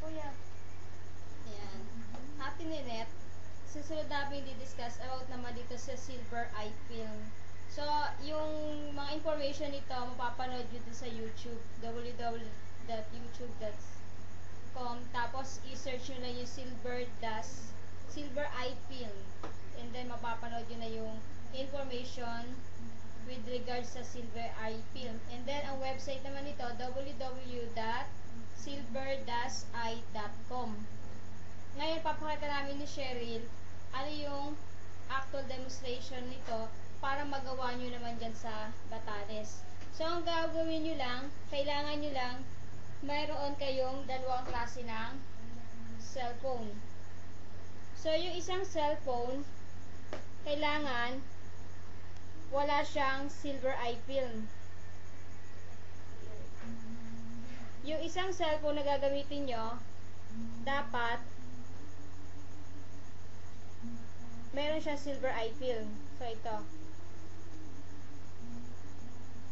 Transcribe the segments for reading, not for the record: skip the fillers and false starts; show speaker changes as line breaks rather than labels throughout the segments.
kuya.
Ayan. Happy ni Net. Susunod namin di-discuss about naman dito sa silver eye film. So, yung mga information nito, mapapanood nyo dito sa YouTube, www.youtube.com. Tapos, i-search nyo lang yung silver eye film. And then, mapapanood nyo na yung information with regards sa silver eye film. And then, ang website naman nito, www.silver-eye.com. Ngayon, papakita namin ni Cheryl ano yung actual demonstration nito para magawa nyo naman dyan sa Batanes. So, ang gagawin nyo lang, kailangan nyo lang mayroon kayong dalawang klase ng cellphone. So, yung isang cellphone, kailangan wala siyang silver eye film. Yung isang cellphone na gagamitin nyo, dapat meron siyang silver eye film. So, ito.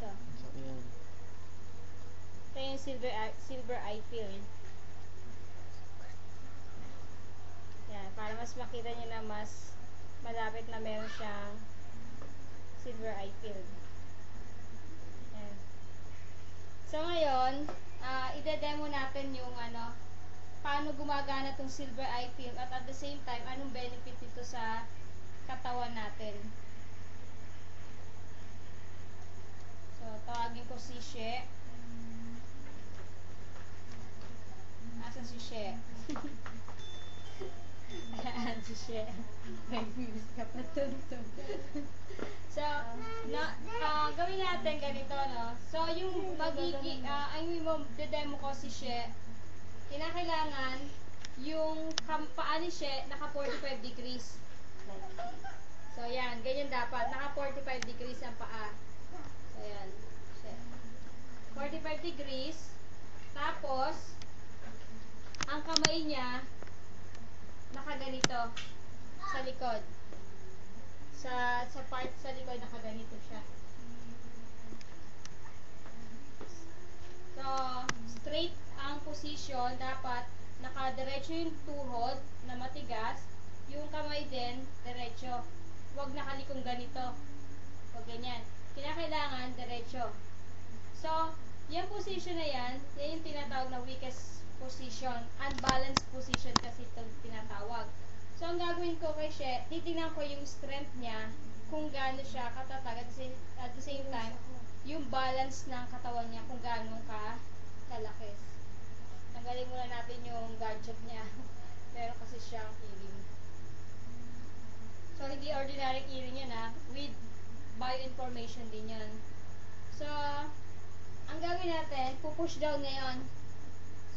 Ito. Ito yung silver eye film. Yan, para mas makita nyo na mas malapit na meron siyang silver eye film. Yan. So, ngayon, ide-demo natin yung paano gumagana tong silver eye film at the same time, anong benefit nito sa katawan natin. So, tawagin ko si She. Asan si She? Ayan, si She. May miss ka pa tuntun. So, gawin natin ganito, no? So, yung demo ko si She, kinakailangan yung paa ni She naka 45 degrees. So, yan. Ganyan dapat. Naka 45 degrees ang paa. So, yan. 45 degrees. Tapos, ang kamay niya nakaganito sa likod. Sa part sa likod nakaganito siya. So, straight ang position. Dapat nakadiretso yung tuhod na matigas. Yung kamay din, diretso. Huwag nakalikong ganito. Huwag ganyan. Kinakailangan, diretso. So, yung position na yan yung tinatawag na weakest position. Unbalanced position kasi itong tinatawag. So, ang gagawin ko kay She, titingnan ko yung strength niya, kung gaano siya katatag. At the same time, yung balance ng katawan niya, kung gaano kalaki. Tanggalin muna natin yung gadget niya. Meron kasi siyang earring. So, hindi ordinary earring yan with bioinformation din yan. So, ang gagawin natin, pupush down ngayon.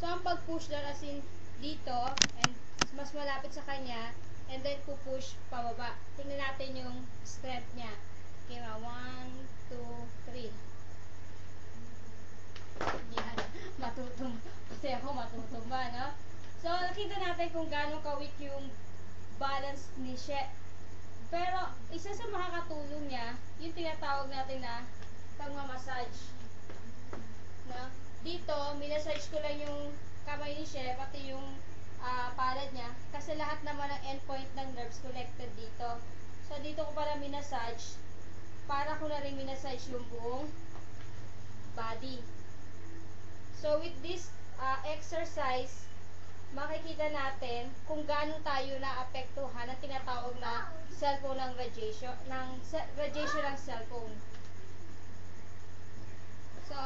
So, ang pag-push down as in dito, and mas malapit sa kanya, and then pupush pababa. Tingnan natin yung strength niya. Okay, 1, 2, 3. Yan, kasi ako matutumba, no? So, nakita natin kung gaano ka-weak yung balance ni She. Pero, isa sa makakatulong niya, yung tinatawag natin na pagmamassage. No? Dito, minassage ko lang yung kamay ni She, pati yung palad niya. Kasi lahat naman ng endpoint ng nerves collected dito. So, dito ko pala minassage. Para ko na rin minassage yung buong body. So, with this exercise, makikita natin kung gaano tayo na-apektuhan ng tinatawag na cellphone ng radiation ng cellphone. So,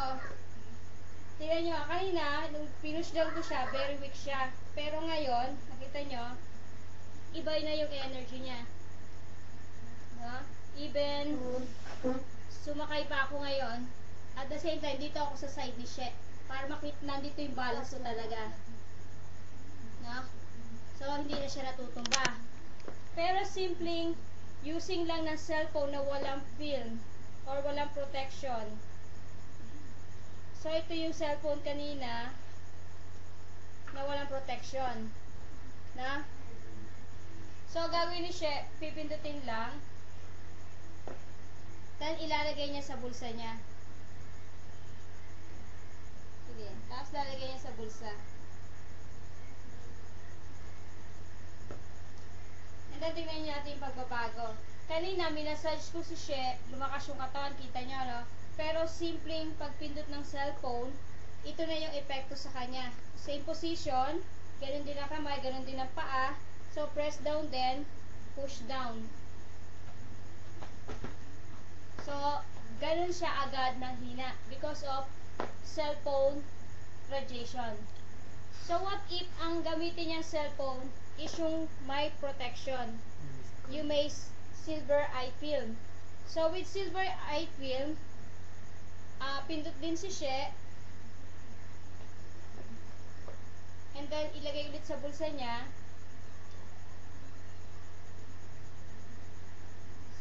tingnan nyo, kanina, nung pinush down ko siya, very weak siya. Pero ngayon, nakita nyo, iba na yung energy niya. No? Even, sumakay pa ako ngayon, at the same time, dito ako sa side ni She, para makita nandito yung balance ko talaga. No? So, hindi na siya natutumba. Pero simpleng using lang ng cellphone na walang film or walang protection. So, ito yung cellphone kanina na walang protection. Na? So, gagawin ni She, pipindutin lang. Then, ilalagay niya sa bulsa niya. Sige. Tapos, lalagay niya sa bulsa. then tingnan niyo natin yung pagbabago. Kanina, minasage ko si She, lumakas yung katawan, kita niyo, no? Pero simpleng pagpindot ng cellphone, ito na yung epekto sa kanya. Same position, ganun din ang kamay, ganun din ang paa. So, press down then, push down. So, ganun siya agad ng hina because of cellphone radiation. So, what if ang gamitin niyang cellphone is yung may protection? You may silver eye film. So, with silver eye film, pindot din si She. And then, ilagay ulit sa bulsa niya.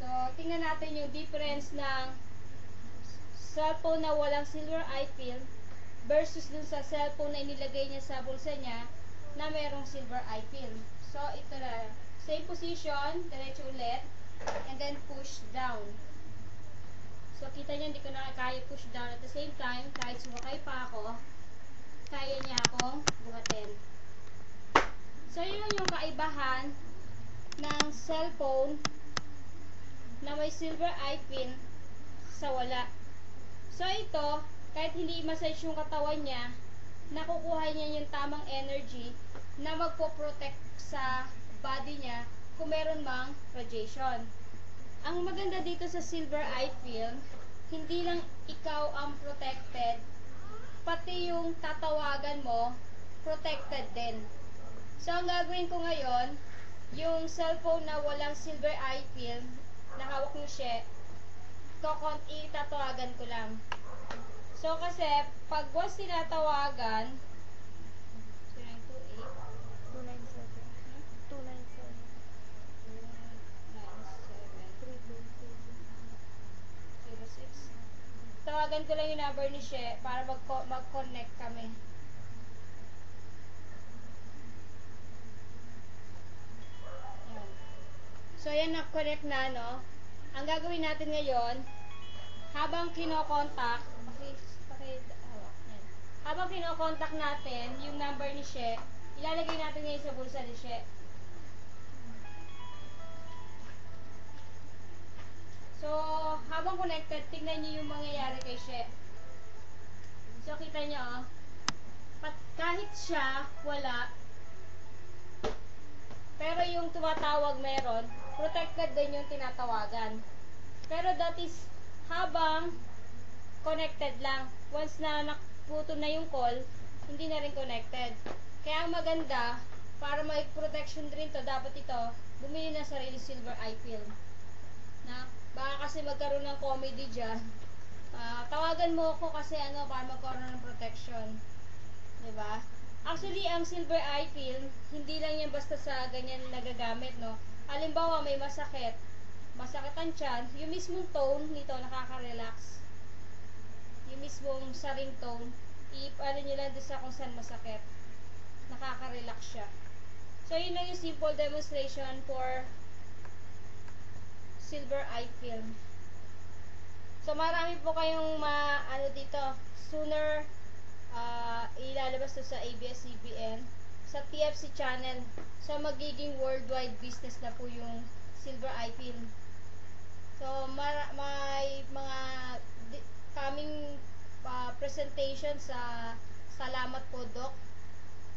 So, tingnan natin yung difference ng cellphone na walang silver eye film versus dun sa cellphone na inilagay niya sa bulsa niya na merong silver eye film. So, ito na. Same position, diretso ulit, and then push down. So, kita niyo, hindi ko na kaya push down. At the same time, kahit sumakay pa ako, kaya niya akong buhatin. So, yun yung kaibahan ng cellphone na may silver eye pin sa wala. So, ito, kahit hindi massage yung katawan niya, nakukuha niya yung tamang energy na magpo-protect sa body niya kung meron mang radiation. Ang maganda dito sa silver eye film, hindi lang ikaw ang protected, pati yung tatawagan mo, protected din. So, ang gagawin ko ngayon, yung cellphone na walang silver eye film, nakawak mo siya, itatawagan ko lang. So, kasi, pag was tinatawagan, 0928, 297, tawagan ko lang yung number ni She para mag-connect kami. Yan. So, yan, na-connect na, no? Ang gagawin natin ngayon, habang kinokontak, habang kinokontak natin yung number ni She, ilalagay natin ngayon sa bulsa ni She. So, habang connected, tingnan niyo yung mangyayari kay She. So, kita niyo, kahit siya, wala, pero yung tumatawag meron, protected din yung tinatawagan. Pero that is, habang connected lang. Once na naputo na yung call, hindi na rin connected. Kaya ang maganda, para may protection din to, dapat ito, bumili na sarili silver eye film. Na, baka kasi magkaroon ng comedy dyan. Tawagan mo ako kasi para magkaroon ng protection. Diba? Actually, ang silver eye film, hindi lang yan basta sa ganyan nagagamit, no? Halimbawa, may masakit ang tiyan, yung mismong tone nito nakaka-relax. Yung mismong sa ringtone, i-ano nyo lang doon sa kung saan masakit. Nakaka-relax siya. So, yun lang yung simple demonstration for silver eye film. So, marami po kayong dito. Sooner, ilalabas to sa ABS-CBN, sa TFC channel. So, magiging worldwide business na po yung silver eye film. So, may mga coming presentation sa salamat po, Doc,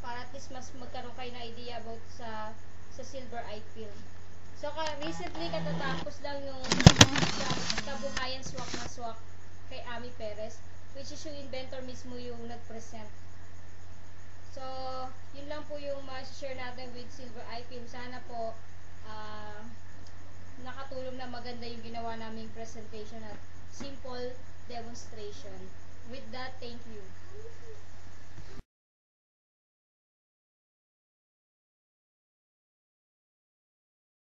para at least mas magkaroon kayo na idea about sa silver eye film. So, recently katatapos lang yung kabuhayan swak na swak kay Ami Perez, which is yung inventor mismo yung nag-present. So, yun lang po yung ma-share natin with silver eye film. Sana po nakatulong na maganda yung ginawa naming presentation at simple demonstration. With that, thank you.